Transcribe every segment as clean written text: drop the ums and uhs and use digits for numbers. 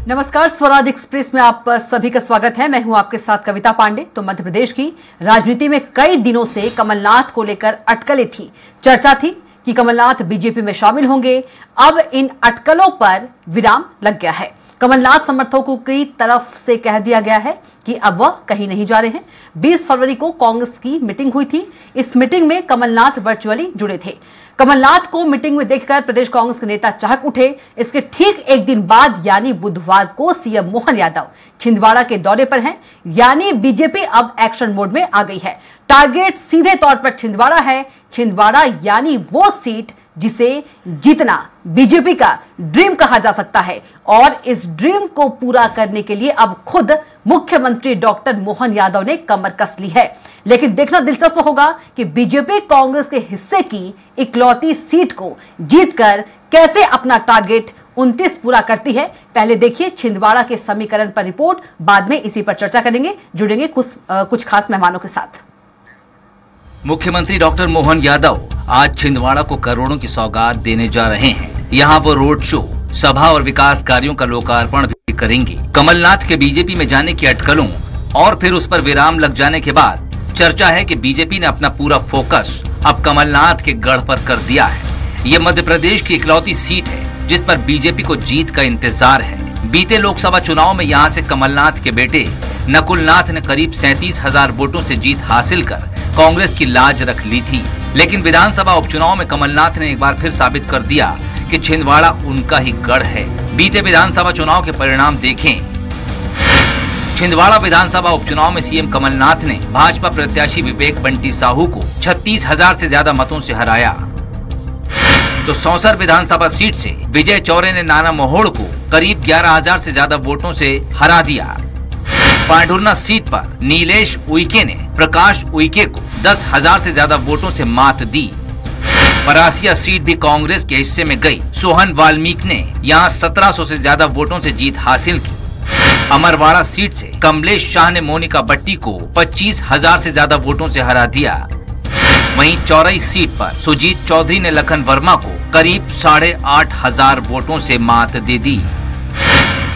नमस्कार, स्वराज एक्सप्रेस में आप सभी का स्वागत है। मैं हूं आपके साथ कविता पांडे। तो मध्य प्रदेश की राजनीति में कई दिनों से कमलनाथ को लेकर अटकलें थी। चर्चा थी कि कमलनाथ बीजेपी में शामिल होंगे। अब इन अटकलों पर विराम लग गया है। कमलनाथ समर्थकों की तरफ से कह दिया गया है कि अब वह कहीं नहीं जा रहे हैं। 20 फरवरी को कांग्रेस की मीटिंग हुई थी। इस मीटिंग में कमलनाथ वर्चुअली जुड़े थे। कमलनाथ को मीटिंग में देखकर प्रदेश कांग्रेस के नेता चहक उठे। इसके ठीक एक दिन बाद यानी बुधवार को सीएम मोहन यादव छिंदवाड़ा के दौरे पर हैं। यानी बीजेपी अब एक्शन मोड में आ गई है। टारगेट सीधे तौर पर छिंदवाड़ा है। छिंदवाड़ा यानी वो सीट जिसे जीतना बीजेपी का ड्रीम कहा जा सकता है। और इस ड्रीम को पूरा करने के लिए अब खुद मुख्यमंत्री डॉक्टर मोहन यादव ने कमर कस ली है। लेकिन देखना दिलचस्प होगा कि बीजेपी कांग्रेस के हिस्से की इकलौती सीट को जीतकर कैसे अपना टारगेट 29 पूरा करती है। पहले देखिए छिंदवाड़ा के समीकरण पर रिपोर्ट, बाद में इसी पर चर्चा करेंगे। जुड़ेंगे कुछ खास मेहमानों के साथ। मुख्यमंत्री डॉक्टर मोहन यादव आज छिंदवाड़ा को करोड़ों की सौगात देने जा रहे हैं। यहाँ वो रोड शो, सभा और विकास कार्यों का लोकार्पण भी करेंगे। कमलनाथ के बीजेपी में जाने की अटकलों और फिर उस पर विराम लग जाने के बाद चर्चा है कि बीजेपी ने अपना पूरा फोकस अब कमलनाथ के गढ़ पर कर दिया है। ये मध्य प्रदेश की इकलौती सीट है जिस पर बीजेपी को जीत का इंतजार है। बीते लोकसभा चुनाव में यहाँ से कमलनाथ के बेटे नकुलनाथ ने करीब 37,000 वोटों से जीत हासिल कर कांग्रेस की लाज रख ली थी। लेकिन विधानसभा उपचुनाव में कमलनाथ ने एक बार फिर साबित कर दिया कि छिंदवाड़ा उनका ही गढ़ है। बीते विधानसभा चुनाव के परिणाम देखें। छिंदवाड़ा विधानसभा उपचुनाव में सीएम कमलनाथ ने भाजपा प्रत्याशी विवेक बंटी साहू को 36,000 से ज्यादा मतों से हराया। तो सौंसर विधानसभा सीट से विजय चौरे ने नाना मोहोड़ को करीब 11,000 से ज्यादा वोटों से हरा दिया। पांडुरना सीट पर नीलेश उइके ने प्रकाश उइके को 10,000 से ज्यादा वोटों से मात दी। परासिया सीट भी कांग्रेस के हिस्से में गई। सोहन वाल्मीकि ने यहाँ 1700 से ज्यादा वोटों से जीत हासिल की। अमरवाड़ा सीट से कमलेश शाह ने मोनिका बट्टी को 25,000 से ज्यादा वोटों से हरा दिया। वहीं चौरई सीट पर सुजीत चौधरी ने लखन वर्मा को करीब 8,500 वोटों से मात दे दी।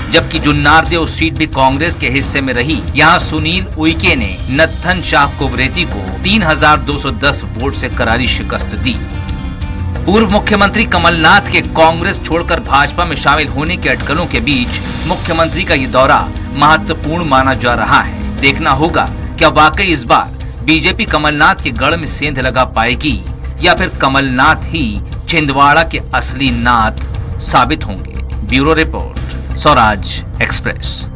जबकि जुन्नारदेव सीट भी कांग्रेस के हिस्से में रही। यहाँ सुनील उइके ने नत्थन शाह कुवरेती को 3,210 वोट से करारी शिकस्त दी। पूर्व मुख्यमंत्री कमलनाथ के कांग्रेस छोड़कर भाजपा में शामिल होने के अटकलों के बीच मुख्यमंत्री का ये दौरा महत्वपूर्ण माना जा रहा है। देखना होगा क्या वाकई इस बार बीजेपी कमलनाथ के गढ़ में सेंध लगा पाएगी या फिर कमलनाथ ही छिंदवाड़ा के असली नाथ साबित होंगे। Bureau report, Swaraj express.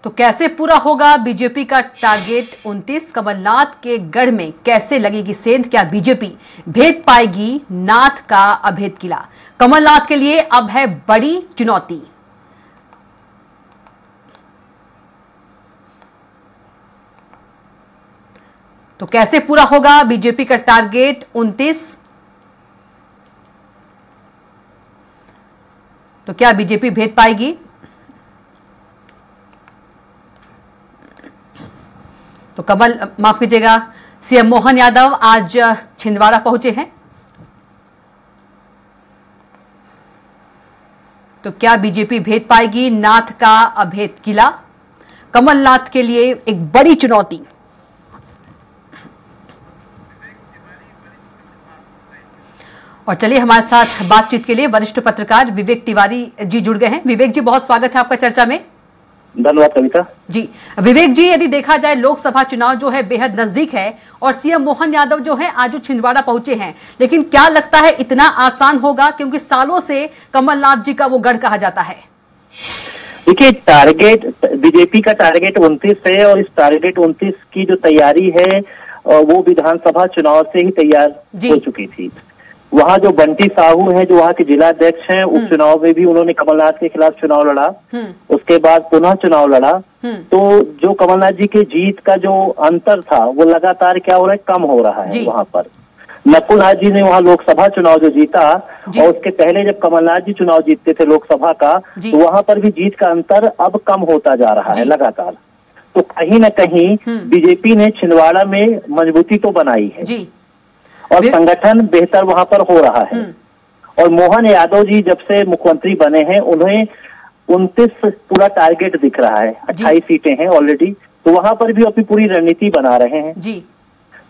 तो कैसे पूरा होगा बीजेपी का टारगेट 29? कमलनाथ के गढ़ में कैसे लगेगी सेंध? क्या बीजेपी भेद पाएगी नाथ का अभेद किला? कमलनाथ के लिए अब है बड़ी चुनौती। तो कैसे पूरा होगा बीजेपी का टारगेट 29? तो क्या बीजेपी भेद पाएगी? तो माफ कीजिएगा, सीएम मोहन यादव आज छिंदवाड़ा पहुंचे हैं। तो क्या बीजेपी भेद पाएगी नाथ का अभेद किला? कमलनाथ के लिए एक बड़ी चुनौती। और चलिए हमारे साथ बातचीत के लिए वरिष्ठ पत्रकार विवेक तिवारी जी जुड़ गए हैं। विवेक जी, बहुत स्वागत है आपका चर्चा में। धन्यवाद कविता जी। विवेक जी, यदि देखा जाए लोकसभा चुनाव जो है बेहद नजदीक है और सीएम मोहन यादव जो है आज छिंदवाड़ा पहुंचे हैं, लेकिन क्या लगता है इतना आसान होगा? क्योंकि सालों से कमलनाथ जी का वो गढ़ कहा जाता है। देखिए, टारगेट बीजेपी का टारगेट 29 है और इस टारगेट 29 की जो तैयारी है वो विधानसभा चुनाव से ही तैयार हो चुकी थी। वहाँ जो बंटी साहू हैं, जो वहाँ के जिला अध्यक्ष हैं, उपचुनाव में भी उन्होंने कमलनाथ के खिलाफ चुनाव लड़ा। उसके बाद पुनः चुनाव लड़ा। तो जो कमलनाथ जी के जीत का जो अंतर था वो लगातार क्या हो रहा है, कम हो रहा है। वहाँ पर नकुलनाथ जी ने वहाँ लोकसभा चुनाव जो जीता और उसके पहले जब कमलनाथ जी चुनाव जीतते थे लोकसभा का, तो वहाँ पर भी जीत का अंतर अब कम होता जा रहा है लगातार। तो कहीं न कहीं बीजेपी ने छिंदवाड़ा में मजबूती तो बनाई है जी। और संगठन बेहतर वहां पर हो रहा है। और मोहन यादव जी जब से मुख्यमंत्री बने हैं उन्हें 29 पूरा टारगेट दिख रहा है, 28 सीटें हैं ऑलरेडी, तो वहां पर भी अपनी पूरी रणनीति बना रहे हैं जी।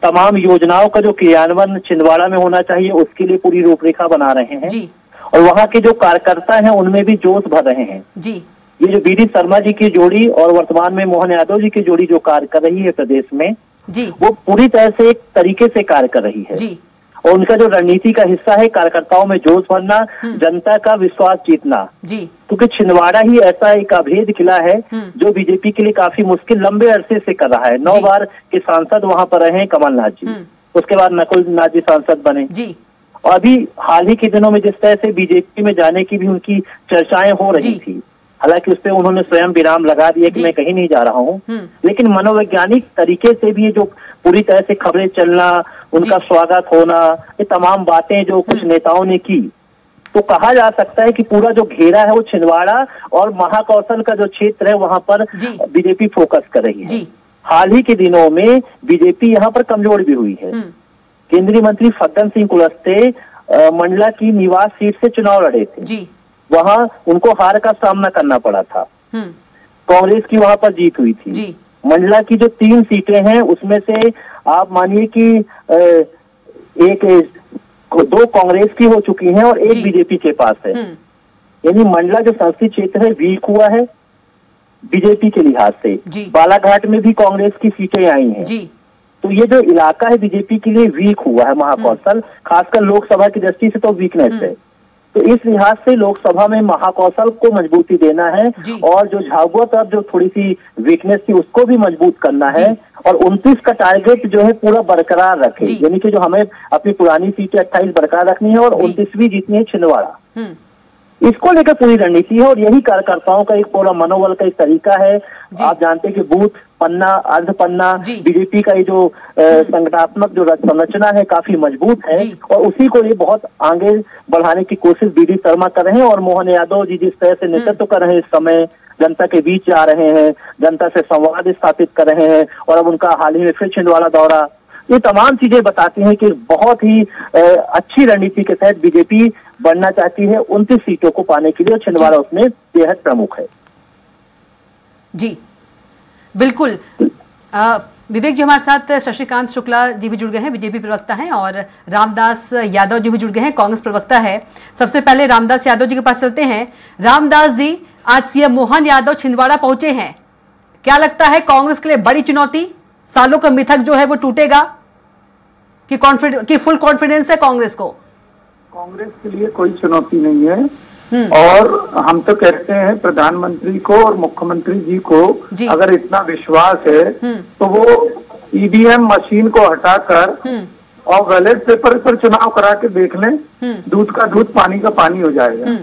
तमाम योजनाओं का जो क्रियान्वयन छिंदवाड़ा में होना चाहिए उसके लिए पूरी रूपरेखा बना रहे हैं जी। और वहां के जो कार्यकर्ता हैं उनमें भी जोश भर रहे हैं जी। ये जो बीडी शर्मा जी की जोड़ी और वर्तमान में मोहन यादव जी की जोड़ी जो कार्य कर रही है प्रदेश में जी, वो पूरी तरह से एक तरीके से कार्य कर रही है जी। और उनका जो रणनीति का हिस्सा है कार्यकर्ताओं में जोश भरना, जनता का विश्वास जीतना जी। क्योंकि छिंदवाड़ा ही ऐसा एक अभेद किला है जो बीजेपी के लिए काफी मुश्किल लंबे अरसे से कर रहा है। 9 बार के सांसद वहां पर रहे हैं कमलनाथ जी, उसके बाद नकुल नाथ जी सांसद बने जी। और अभी हाल ही के दिनों में जिस तरह से बीजेपी में जाने की भी उनकी चर्चाएं हो रही थी, हालांकि उस पर उन्होंने स्वयं विराम लगा दिया कि मैं कहीं नहीं जा रहा हूं, लेकिन मनोवैज्ञानिक तरीके से भी ये जो पूरी तरह से खबरें चलना, उनका स्वागत होना, ये तमाम बातें जो कुछ नेताओं ने की, तो कहा जा सकता है कि पूरा जो घेरा है वो छिंदवाड़ा और महाकौशल का जो क्षेत्र है वहां पर बीजेपी फोकस कर रही है। हाल ही के दिनों में बीजेपी यहाँ पर कमजोर भी हुई है। केंद्रीय मंत्री फग्गन सिंह कुलस्ते मंडला की निवास सीट से चुनाव लड़े थे जी। वहां उनको हार का सामना करना पड़ा था। कांग्रेस की वहां पर जीत हुई थी जी। मंडला की जो 3 सीटें हैं उसमें से आप मानिए कि 2 कांग्रेस की हो चुकी हैं और 1 बीजेपी के पास है। यानी मंडला जो संसदीय क्षेत्र है वीक हुआ है बीजेपी के लिहाज से। बालाघाट में भी कांग्रेस की सीटें आई हैं जी। तो ये जो इलाका है बीजेपी के लिए वीक हुआ है महाकौशल, खासकर लोकसभा की दृष्टि से तो वीकनेस है। तो इस लिहाज से लोकसभा में महाकौशल को मजबूती देना है और जो झाबुआ तरफ जो थोड़ी सी वीकनेस थी उसको भी मजबूत करना है और 29 का टारगेट जो है पूरा बरकरार रखे, यानी कि जो हमें अपनी पुरानी सीटें 28 बरकरार रखनी है और 29वीं जीतनी है छिंदवाड़ा। इसको लेकर पूरी रणनीति है और यही कार्यकर्ताओं का एक पूरा मनोबल का एक तरीका है। आप जानते हैं कि बूथ पन्ना, अर्ध पन्ना, बीजेपी का ये जो संगठनात्मक जो संरचना है काफी मजबूत है और उसी को ये बहुत आगे बढ़ाने की कोशिश बीडी शर्मा कर रहे हैं और मोहन यादव जी जिस तरह से नेतृत्व कर रहे हैं इस समय, जनता के बीच जा रहे हैं, जनता से संवाद स्थापित कर रहे हैं और अब उनका हाल ही में फिर छिंदवाड़ा दौरा, ये तमाम चीजें बताती हैं कि बहुत ही अच्छी रणनीति के तहत बीजेपी बढ़ना चाहती है 29 सीटों को पाने के लिए और छिंदवाड़ा उसमें बेहद प्रमुख है। जी बिल्कुल। विवेक जी हमारे साथ शशिकांत शुक्ला जी भी जुड़ गए हैं, बीजेपी प्रवक्ता हैं, और रामदास यादव जी भी जुड़ गए हैं, कांग्रेस प्रवक्ता है। सबसे पहले रामदास यादव जी के पास चलते हैं। रामदास जी, आज सीएम मोहन यादव छिंदवाड़ा पहुंचे हैं, क्या लगता है कांग्रेस के लिए बड़ी चुनौती? सालों का मिथक जो है वो टूटेगा कि फुल कॉन्फिडेंस है कांग्रेस को? कांग्रेस के लिए कोई चुनौती नहीं है और हम तो कहते हैं प्रधानमंत्री को और मुख्यमंत्री जी को अगर इतना विश्वास है तो वो ईवीएम मशीन को हटाकर और बैलेट पेपर पर चुनाव करा के देख लें, दूध का दूध पानी का पानी हो जाएगा।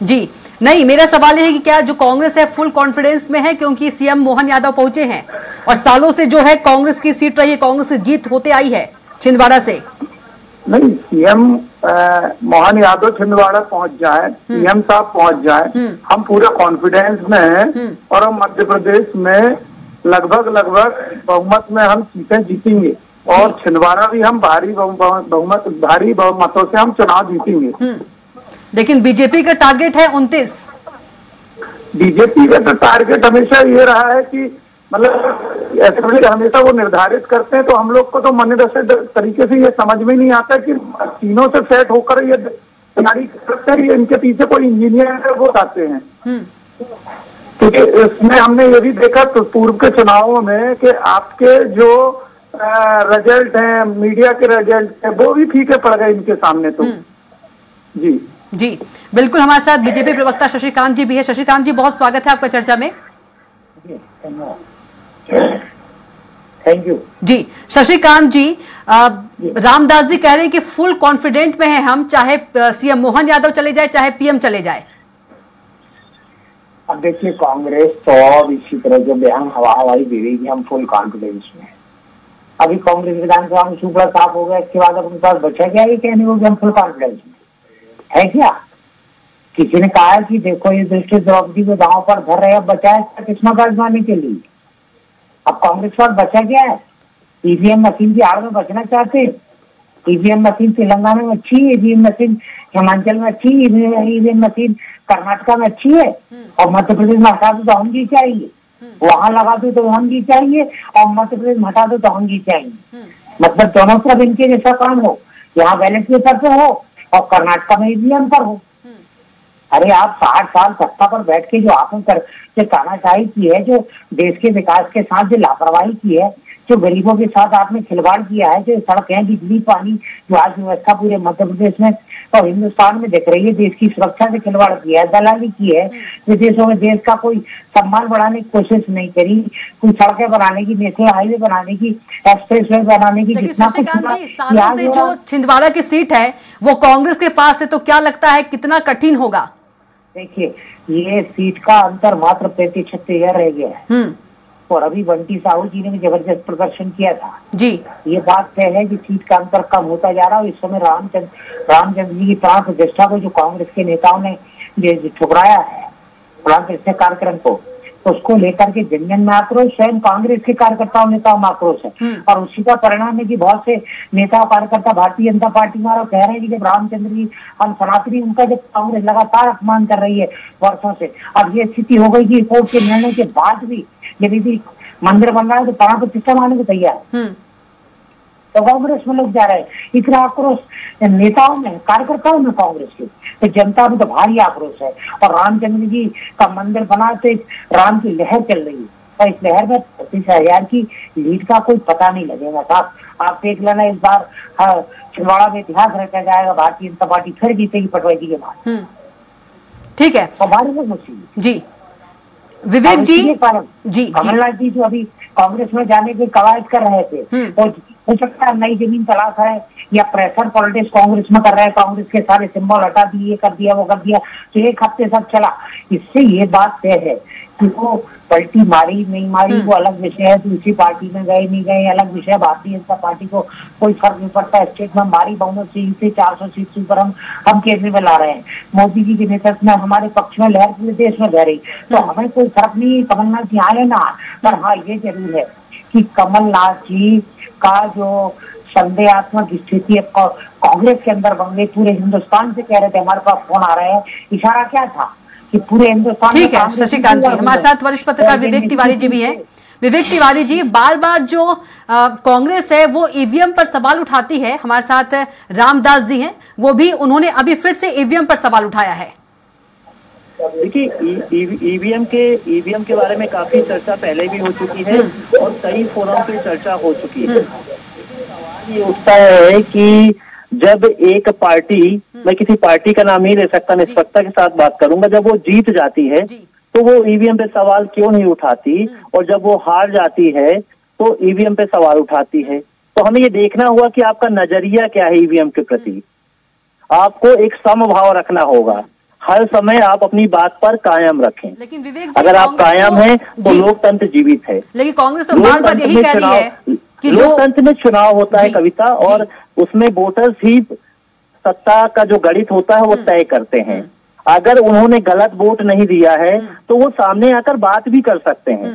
जी नहीं, मेरा सवाल है कि क्या जो कांग्रेस है फुल कॉन्फिडेंस में है क्योंकि सीएम मोहन यादव पहुंचे हैं और सालों से जो है कांग्रेस की सीट रही है, कांग्रेस की जीत होते आई है छिंदवाड़ा से? नहीं, सीएम मोहन यादव छिंदवाड़ा पहुंच जाए, सीएम साहब पहुंच जाए, हम पूरे कॉन्फिडेंस में हैं और हम मध्य प्रदेश में लगभग बहुमत में हम सीटें जीतेंगे और छिंदवाड़ा भी हम भारी बहुमतों से हम चुनाव जीतेंगे। लेकिन बीजेपी का टारगेट है 29। बीजेपी का तो टारगेट हमेशा ये रहा है कि मतलब ऐसे हमेशा वो निर्धारित करते हैं तो हम लोग को तो मनोदशा तरीके से ये समझ में नहीं आता कि तीनों से सेट होकर ये तैयारी करते हैं, इनके पीछे कोई इंजीनियर है वो आते हैं। क्योंकि इसमें हमने ये भी देखा तो पूर्व के चुनावों में कि आपके जो रिजल्ट हैं, मीडिया के रिजल्ट है, वो भी फीके पड़ गए इनके सामने। तो जी बिल्कुल, हमारे साथ बीजेपी प्रवक्ता शशिकांत जी भी है। शशिकांत जी, बहुत स्वागत है आपका चर्चा में। थैंक यू जी। शशिकांत जी, रामदास जी कह रहे हैं कि फुल कॉन्फिडेंट में है हम, चाहे सीएम मोहन यादव चले जाए चाहे पीएम चले जाए। अब देखिए, कांग्रेस तो अब इसी तरह जो बयान हवाई दे रही है हम फुल कॉन्फिडेंस में। अभी कांग्रेस विधानसभा में सुपड़ा साफ हो गया, इसके बाद अब उनके पास बचा क्या ये कहने को कि हम फुल कॉन्फिडेंस में है क्या? किसी ने कहा है कि देखो ये दृष्टि द्रौपदी को दांव पर धर रहे, अब बचाए किस्मत आजमाने के लिए। अब कांग्रेस पर बचा क्या है? ईवीएम मशीन की आड़ में बचना चाहते। ईवीएम मशीन तेलंगाना में अच्छी है, ईवीएम मशीन हिमाचल में अच्छी है, ईवीएम मशीन कर्नाटका में अच्छी है, और मध्य प्रदेश में हटा दो तो हम जी चाहिए, वहां लगा दो तो हम जी चाहिए, और मध्य प्रदेश में हटा दो तो हम जी चाहिए। मतलब दोनों तरफ इनके जैसा काम हो, यहाँ बैलेट पेपर पे हो और कर्नाटका में ईवीएम पर हो। अरे आप 60 साल सत्ता पर बैठ के जो आपने जो तानाशाही की है, जो देश के विकास के साथ जो लापरवाही की है, जो गरीबों के साथ आपने खिलवाड़ किया है, जो सड़कें, बिजली, पानी, जो आज व्यवस्था पूरे मध्य प्रदेश में और हिंदुस्तान में दिख रही है, देश की सुरक्षा से खिलवाड़ किया है, दलाली की है, विदेशों में देश का कोई सम्मान बढ़ाने की कोशिश नहीं करी, कोई सड़कें बनाने की, नेशनल हाईवे बनाने की, एक्सप्रेस वे बनाने की, जितना कुछ सालों से जो छिंदवाड़ा की सीट है वो कांग्रेस के पास है, तो क्या लगता है कितना कठिन होगा? देखिए, ये सीट का अंतर मात्र 35-36 रह गया है, और अभी बंटी साहू जी ने भी जबरदस्त प्रदर्शन किया था जी। ये बात तय है कि सीट का अंतर कम होता जा रहा है। इस समय रामचंद्र जी की प्राण प्रतिष्ठा को जो कांग्रेस के नेताओं ने ठुकराया है, प्राण प्रतिष्ठा कार्यक्रम को, उसको लेकर के जन जन में आक्रोश, स्वयं कांग्रेस के कार्यकर्ताओं नेताओं में आक्रोश है, और उसी का परिणाम है कि बहुत से नेता कार्यकर्ता भारतीय जनता पार्टी में कह रहे हैं कि जब रामचंद्र जी हम सनातनी, उनका जब कांग्रेस लगातार अपमान कर रही है वर्षों से, अब ये स्थिति हो गई कि कोर्ट के निर्णय के बाद भी यदि मंदिर बन रहा है तो प्राण प्रतिष्ठा मानने को तैयार है, तो कांग्रेस में लोग जा रहे हैं। इतना आक्रोश नेताओं में, कार्यकर्ताओं में कांग्रेस के, तो जनता में तो भारी आक्रोश है। और रामचंद्र जी का मंदिर बनाते राम की लहर चल रही है, और इस लहर में 35,000 की लीड का कोई पता नहीं लगेगा साहब। आप देख लेना, इस बार छिंदवाड़ा में इतिहास रखा जाएगा, भारतीय जनता पार्टी फिर जीतेगी पटवाई जी के बाद। ठीक है, और भारी में मुश्किल जी। विवेक जी, जी कमलनाथ जी जो अभी कांग्रेस में जाने की कवायद कर रहे थे, तो हो सकता है नई जमीन तलाश है या प्रेशर पॉलिटिक्स कांग्रेस में कर रहे हैं, कांग्रेस के सारे सिंबल हटा दिए, ये कर दिया, वो कर दिया, तो एक हफ्ते सब चला। इससे ये बात तय है कि वो पलटी मारी नहीं मारी वो अलग विषय है, दूसरी पार्टी में गए नहीं गए अलग विषय। भारतीय जनता पार्टी को कोई फर्क नहीं पड़ता, स्टेट में भारी बहुमत से 400 सीट से ऊपर हम केंद्र में ला रहे हैं, मोदी जी के नेतृत्व में हमारे पक्ष में लहर पूरे देश में बह रही, तो हमें कोई फर्क नहीं कमलनाथ जी आए ना। पर हाँ, ये जरूर है कि कमलनाथ जी का जो संदेहात्मक स्थिति कांग्रेस के अंदर बन गई, पूरे हिंदुस्तान से कह रहे थे, हमारे पास फोन आ रहे हैं, इशारा क्या था कि पूरे हिंदुस्तान। ठीक है शशिकांत जी, हमारे साथ वरिष्ठ पत्रकार विवेक तिवारी जी भी हैं। विवेक तिवारी जी, बार बार जो कांग्रेस है वो ईवीएम पर सवाल उठाती है, हमारे साथ रामदास जी हैं, वो भी उन्होंने अभी फिर से ईवीएम पर सवाल उठाया है। देखिए, ईवीएम के बारे में काफी चर्चा पहले भी हो चुकी है और कई फोरम पे चर्चा हो चुकी है। ये उठता है कि जब एक पार्टी, मैं किसी पार्टी का नाम नहीं ले सकता, निष्पक्षता के साथ बात करूंगा, जब वो जीत जाती है तो वो ईवीएम पे सवाल क्यों नहीं उठाती, और जब वो हार जाती है तो ईवीएम पे सवाल उठाती है। तो हमें ये देखना होगा कि आपका नजरिया क्या है ईवीएम के प्रति। आपको एक समभाव रखना होगा, हर समय आप अपनी बात पर कायम रखें। लेकिन विवेक जी, अगर आप कायम हैं तो लोकतंत्र जीवित है। लेकिन कांग्रेस तो बार बार यही कह रही है कि लोकतंत्र में चुनाव होता है कविता, और उसमें वोटर्स ही सत्ता का जो गणित होता है वो तय करते हैं। अगर उन्होंने गलत वोट नहीं दिया है तो वो सामने आकर बात भी कर सकते हैं,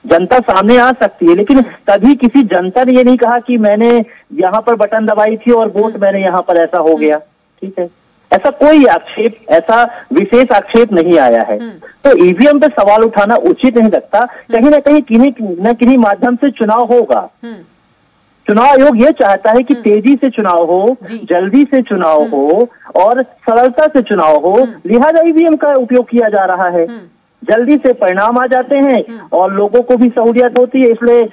जनता सामने आ सकती है। लेकिन कभी किसी जनता ने ये नहीं कहा कि मैंने यहाँ पर बटन दबाई थी और वोट मैंने यहाँ पर ऐसा हो गया। ठीक है, ऐसा कोई आक्षेप, ऐसा विशेष आक्षेप नहीं आया है। तो ईवीएम पे सवाल उठाना उचित नहीं लगता। कहीं ना कहीं किन्हीं माध्यम से चुनाव होगा। चुनाव आयोग ये चाहता है कि तेजी से चुनाव हो, जल्दी से चुनाव हो और सरलता से चुनाव हो, लिहाजा ईवीएम का उपयोग किया जा रहा है। जल्दी से परिणाम आ जाते हैं और लोगों को भी सहूलियत होती है। इसलिए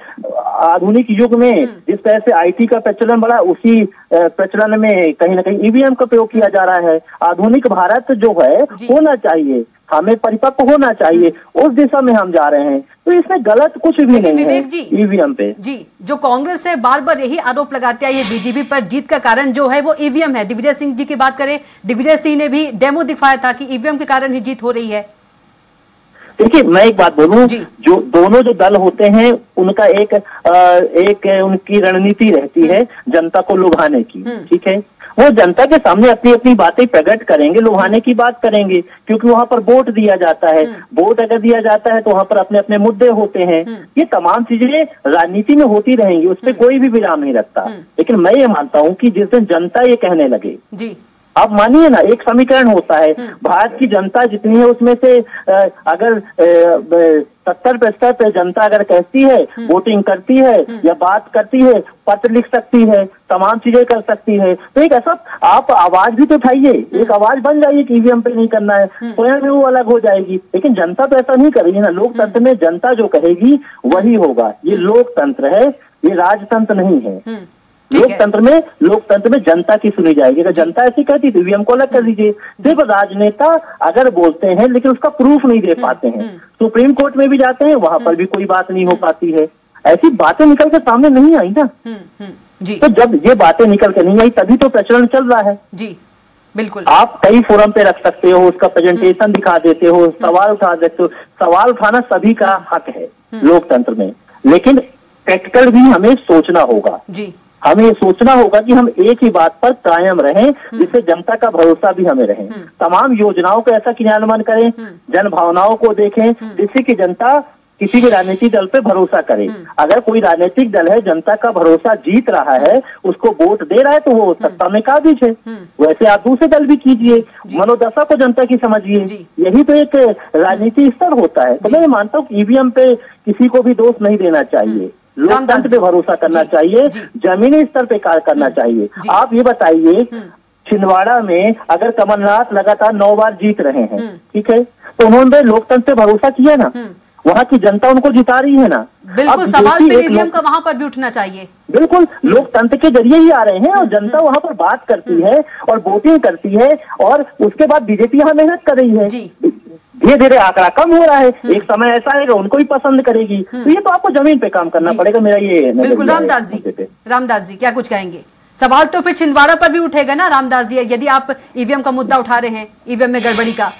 आधुनिक युग में जिस तरह से आईटी का प्रचलन बढ़ा, उसी प्रचलन में कहीं ना कहीं ईवीएम का प्रयोग किया जा रहा है। आधुनिक भारत जो है होना चाहिए, हमें परिपक्व होना चाहिए, उस दिशा में हम जा रहे हैं। तो इसमें गलत कुछ भी नहीं है ईवीएम पे। जी, जो कांग्रेस है बार बार यही आरोप लगाती है, ये बीजेपी पर जीत का कारण जो है वो ईवीएम है। दिग्विजय सिंह जी की बात करें, दिग्विजय सिंह ने भी डेमो दिखाया था कि ईवीएम के कारण ही जीत हो रही है। देखिए, मैं एक बात बोलूं, जो दोनों जो दल होते हैं उनका एक उनकी रणनीति रहती है जनता को लुभाने की। ठीक है, वो जनता के सामने अपनी अपनी बातें प्रकट करेंगे, लुभाने की बात करेंगे, क्योंकि वहां पर वोट दिया जाता है। वोट अगर दिया जाता है तो वहां पर अपने अपने मुद्दे होते हैं। ये तमाम चीजें राजनीति में होती रहेंगी, उस पर कोई भी विराम नहीं रखता। लेकिन मैं ये मानता हूं कि जिस दिन जनता ये कहने लगे जी, आप मानिए ना, एक समीकरण होता है, भारत की जनता जितनी है उसमें से अगर 70% जनता अगर कहती है, वोटिंग करती है या बात करती है, पत्र लिख सकती है, तमाम चीजें कर सकती है, तो एक ऐसा आप आवाज भी तो उठाइए, एक आवाज बन जाइए कि ईवीएम पे नहीं करना है, स्वयं में वो अलग हो जाएगी। लेकिन जनता तो ऐसा नहीं कर रही है ना। लोकतंत्र में जनता जो कहेगी वही होगा। ये लोकतंत्र है, ये राजतंत्र नहीं है। लोकतंत्र में जनता की सुनी जाएगी। अगर जनता ऐसी कहती तो ईवीएम को अलग कर दीजिए। सिर्फ राजनेता अगर बोलते हैं लेकिन उसका प्रूफ नहीं दे पाते हैं, सुप्रीम कोर्ट में भी जाते हैं, वहां पर भी कोई बात नहीं हो पाती है। ऐसी बातें निकल के सामने नहीं आई ना जी। तो जब ये बातें निकल के नहीं आई तभी तो प्रचलन चल रहा है जी। बिल्कुल, आप कई फोरम पे रख सकते हो, उसका प्रेजेंटेशन दिखा देते हो, सवाल उठा देते हो। सवाल उठाना सभी का हक है लोकतंत्र में, लेकिन प्रैक्टिकल भी हमें सोचना होगा जी। हमें ये सोचना होगा कि हम एक ही बात पर कायम रहें, जिससे जनता का भरोसा भी हमें रहे। तमाम योजनाओं को ऐसा क्रियान्वयन करें, जन भावनाओं को देखें, जिससे कि जनता किसी भी राजनीतिक दल पे भरोसा करे। अगर कोई राजनीतिक दल है जनता का भरोसा जीत रहा है, उसको वोट दे रहा है, तो वो सत्ता में काबिज है। वैसे आप दूसरे दल भी कीजिए, मनोदशा को जनता की समझिए। यही तो एक राजनीति स्तर होता है। तो मैं मानता हूँ ईवीएम पे किसी को भी दोष नहीं देना चाहिए, लोकतंत्र पे भरोसा करना चाहिए, जमीनी स्तर पे कार्य करना चाहिए। आप ये बताइए, छिंदवाड़ा में अगर कमलनाथ लगातार 9 बार जीत रहे हैं, ठीक है, तो उन्होंने लोकतंत्र पे भरोसा किया ना, वहाँ की जनता उनको जिता रही है ना। बिल्कुल, सवाल फिर ईवीएम का वहाँ पर भी उठना चाहिए। बिल्कुल, लोकतंत्र के जरिए ही आ रहे हैं और जनता वहाँ पर बात करती है और वोटिंग करती है, और उसके बाद बीजेपी यहाँ मेहनत कर रही है। धीरे धीरे आंकड़ा कम हो रहा है, एक समय ऐसा आएगा उनको भी पसंद करेगी। तो ये तो आपको जमीन पे काम करना पड़ेगा, मेरा ये। बिल्कुल, रामदास जी क्या कुछ कहेंगे? सवाल तो फिर छिंदवाड़ा पर भी उठेगा ना रामदास जी, यदि आप ईवीएम का मुद्दा उठा रहे हैं, ईवीएम में गड़बड़ी का।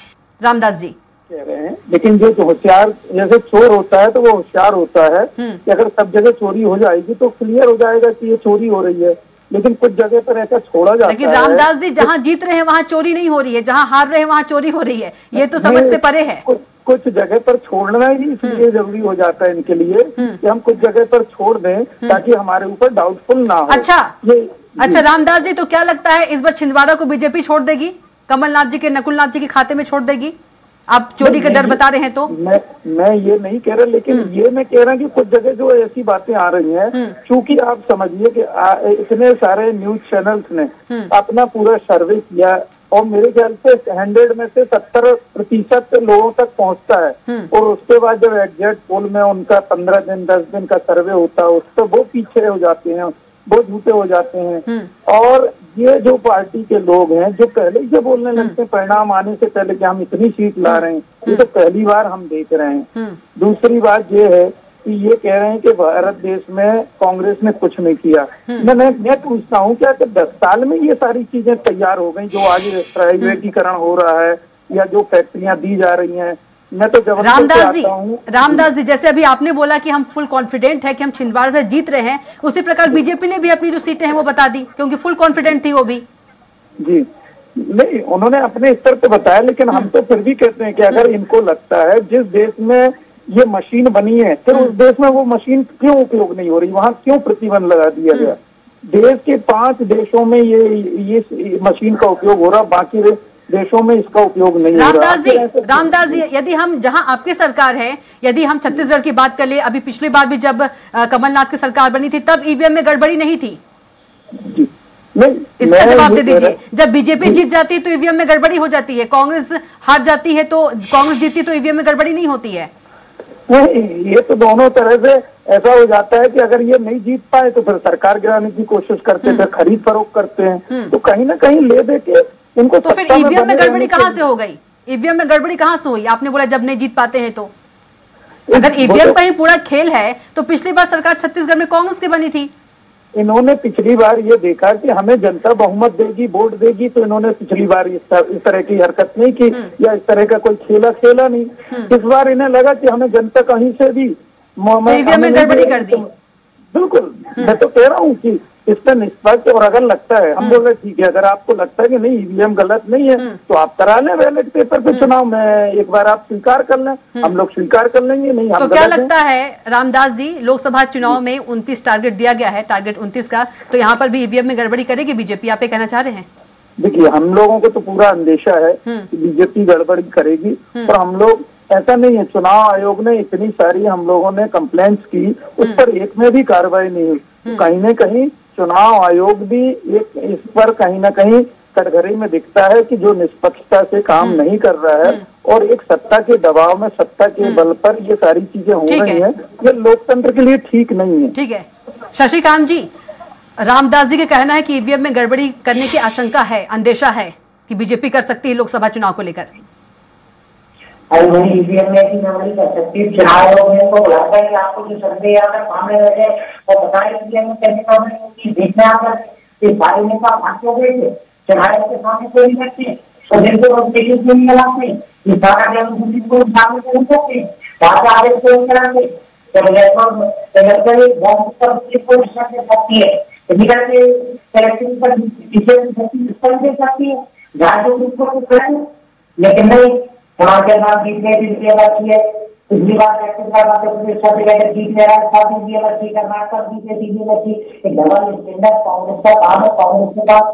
रामदास जी कह रहे हैं, लेकिन जो होशियार, जैसे चोर होता है तो वो होशियार होता है कि अगर सब जगह चोरी हो जाएगी तो क्लियर हो जाएगा कि ये चोरी हो रही है, लेकिन कुछ जगह पर ऐसा छोड़ा जाता है। लेकिन रामदास जी, जहाँ जीत रहे हैं वहाँ चोरी नहीं हो रही है, जहाँ हार रहे हैं वहाँ चोरी हो रही है, ये तो समझ से परे है। कुछ जगह पर छोड़ना ही इसलिए जरूरी हो जाता है इनके लिए कि हम कुछ जगह पर छोड़ दें ताकि हमारे ऊपर डाउटफुल ना हो। अच्छा रामदास जी, तो क्या लगता है इस बार छिंदवाड़ा को बीजेपी छोड़ देगी? कमलनाथ जी के, नकुलनाथ जी के खाते में छोड़ देगी? आप चोरी का डर बता रहे हैं तो मैं ये नहीं कह रहा, लेकिन ये मैं कह रहा कि कुछ जगह जो ऐसी बातें आ रही हैं, क्योंकि आप समझिए कि इतने सारे न्यूज चैनल्स ने अपना पूरा सर्वे किया और मेरे ख्याल से 100 में से 70% लोगों तक पहुंचता है, और उसके बाद जब एग्जैक्ट पोल में उनका 15 दिन 10 दिन का सर्वे होता है, उससे वो पीछे हो जाते हैं, वो झूठे हो जाते हैं। और ये जो पार्टी के लोग हैं जो पहले ही बोलने लगते हैं परिणाम आने से पहले कि हम इतनी सीट ला रहे हैं, ये तो पहली बार हम देख रहे हैं। दूसरी बात ये है कि ये कह रहे हैं कि भारत देश में कांग्रेस ने कुछ नहीं किया। मैं पूछता हूँ क्या कि 10 साल में ये सारी चीजें तैयार हो गई जो आज प्राइवेटीकरण हो रहा है या जो फैक्ट्रियां दी जा रही हैं? मैं तो रामदास जी, जैसे अभी आपने बोला कि हम फुल कॉन्फिडेंट है कि हम छिंदवाड़ा से जीत रहे हैं, उसी प्रकार बीजेपी ने भी अपनी जो सीटें हैं वो बता दी, क्योंकि फुल कॉन्फिडेंट थी वो भी। जी नहीं, उन्होंने अपने स्तर पे बताया, लेकिन हम तो फिर भी कहते हैं कि अगर इनको लगता है जिस देश में ये मशीन बनी है, फिर उस देश में वो मशीन क्यों उपयोग नहीं हो रही, वहाँ क्यों प्रतिबंध लगा दिया गया? देश के 5 देशों में ये मशीन का उपयोग हो रहा, बाकी देशों में इसका उपयोग नहीं हो रहा। रामदास जी, यदि हम, जहां आपकी सरकार है, यदि हम छत्तीसगढ़ की बात कर ले, अभी पिछली बार भी जब कमलनाथ की सरकार बनी थी तब ईवीएम में गड़बड़ी नहीं थी। इसका जवाब दे दीजिए। जब बीजेपी जीत जाती है तो ईवीएम में गड़बड़ी हो जाती है, कांग्रेस हार जाती है तो, कांग्रेस जीतती तो ईवीएम में गड़बड़ी नहीं होती है। ये तो दोनों तरह से ऐसा हो जाता है कि अगर ये नहीं जीत पाए तो फिर सरकार गिराने की कोशिश करते हैं, खरीद फरोख्त करते हैं, तो कहीं ना कहीं ले दे के उनको। तो फिर ईवीएम में गड़बड़ी कहाँ से हो गई? ईवीएम में गड़बड़ी कहाँ से हुई? आपने बोला जब नहीं जीत पाते हैं, तो अगर ईवीएम का ही पूरा खेल है तो पिछली बार सरकार छत्तीसगढ़ में कांग्रेस की बनी थी। इन्होंने पिछली बार ये देखा कि हमें जनता बहुमत देगी, वोट देगी, तो इन्होंने पिछली बार इस तरह की हरकत नहीं की या इस तरह का कोई खेला नहीं। इस बार इन्हें लगा कि हमें जनता कहीं से भी ईवीएम में गड़बड़ी कर दी। बिल्कुल, मैं तो कह रहा हूँ कि इस पर निष्पक्ष, और अगर लगता है, हम बोल रहे ठीक है, अगर आपको लगता है कि नहीं ईवीएम गलत नहीं है तो आप करा लें बैलेट पेपर पे चुनाव में, एक बार आप स्वीकार कर लें, हम लोग स्वीकार कर लेंगे। नहीं तो क्या लगता है रामदास जी, लोकसभा चुनाव में 29 टारगेट दिया गया है, टारगेट 29 का, तो यहाँ पर भी ईवीएम में गड़बड़ी करेगी बीजेपी, आप ये कहना चाह रहे हैं? देखिए, हम लोगों को तो पूरा अंदेशा है कि बीजेपी गड़बड़ी करेगी, पर हम लोग, ऐसा नहीं है, चुनाव आयोग ने इतनी सारी हम लोगों ने कंप्लेंट्स की, उस पर एक में भी कार्रवाई नहीं हुई। कहीं न कहीं चुनाव आयोग भी एक इस पर कहीं ना कहीं कटघरे में दिखता है कि जो निष्पक्षता से काम नहीं कर रहा है और एक सत्ता के दबाव में, सत्ता के बल पर ये सारी चीजें हो रही हैं, ये लोकतंत्र के लिए ठीक नहीं है। ठीक है शशिकांत जी, रामदास जी का कहना है कि ईवीएम में गड़बड़ी करने की आशंका है, अंदेशा है कि बीजेपी कर सकती है लोकसभा चुनाव को लेकर। ईवीएम में भी गड़बड़ी कर सकती है। चुनाव आयोग ने तो लगता है कि आपको जो संदेह अगर सामने रह जाए और बताए ईवीएम में कैसे काम देखने आकर सारे नेता भाग हो गए थे, चुनाव के सामने कोई नहीं रखते और जिनको नहीं लगाते, ये सारा को सामने नहीं करते, राजा आदेश को कराते, जब इलेक्ट्रॉनिक बॉम्ब पर कोई शक सकती है, निकल के इलेक्शन पर दे सकती है, राज्यों को करें, लेकिन नहीं, के नाम जीतने भी अच्छी है, पिछली बार जीत ले रहा है, सब भी अच्छी कर्नाटक जीते अच्छी, एक डबल स्टैंडर्ड कांग्रेस का काम है, कांग्रेस के पास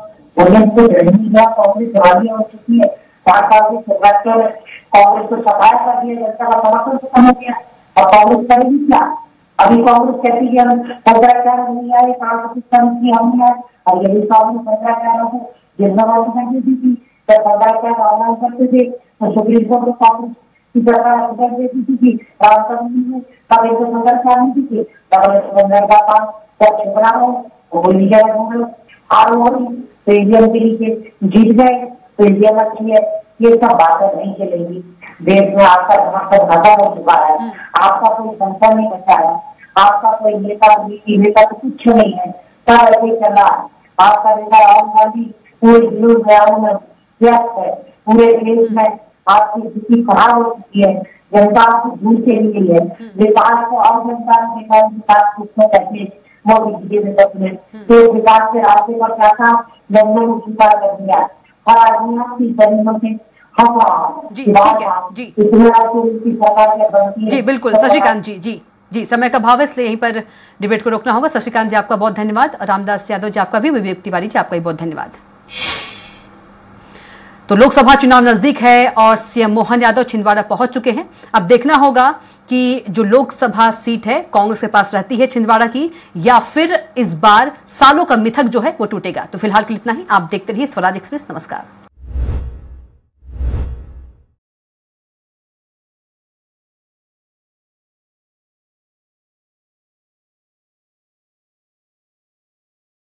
कांग्रेस रवानी हो चुकी है, 5 साल की सरकार कांग्रेस को सफाया कर दिया, जनता का समर्थन खत्म हो गया, और कांग्रेस करेगी क्या? अभी कांग्रेस कहती है हम 15 नहीं आए, हम नहीं आए, और यही कांग्रेस 15 को जिम्मेवारी कर दी थी, जब 15 ऑनलाइन करते थे तो सुप्रीम कोर्ट में कांग्रेस की सरकार देती थी, राजनीति तब एक सरकार नहीं थी, तब छुपना हो वो के नीचे जीत गए तो इंडिया अच्छी है, ये सब बातें नहीं चलेगी। देश में आपका समर्थन खत्म हो चुका है, आपका कोई संगठन नहीं बचा है, आपका कोई नेता तो कुछ नहीं है, सब ऐसे चल रहा है। आपका नेता राहुल गांधी पूरे विरोध में व्यस्त है, पूरे देश में आपकी स्थिति खराब हो चुकी है, जनता आपको भूल के लिए है, विकास को और जनता ने देखा विकास किसमें कैसे मोदी जी ने सपने तो विकास के रास्ते पर क्या था, जंगलों को स्वीकार कर दिया, हर आदमी आपकी जमीनों से जी बिल्कुल शशिकांत जी समय का भाव है, इसलिए यहीं पर डिबेट को रोकना होगा। शशिकांत जी आपका बहुत धन्यवाद, रामदास यादव जी आपका भी, विवेक तिवारी जी आपका भी बहुत धन्यवाद। तो लोकसभा चुनाव नजदीक है और सीएम मोहन यादव छिंदवाड़ा पहुंच चुके हैं। अब देखना होगा कि जो लोकसभा सीट है कांग्रेस के पास रहती है छिंदवाड़ा की, या फिर इस बार सालों का मिथक जो है वो टूटेगा। तो फिलहाल के लिए इतना ही, आप देखते रहिए स्वराज एक्सप्रेस। नमस्कार।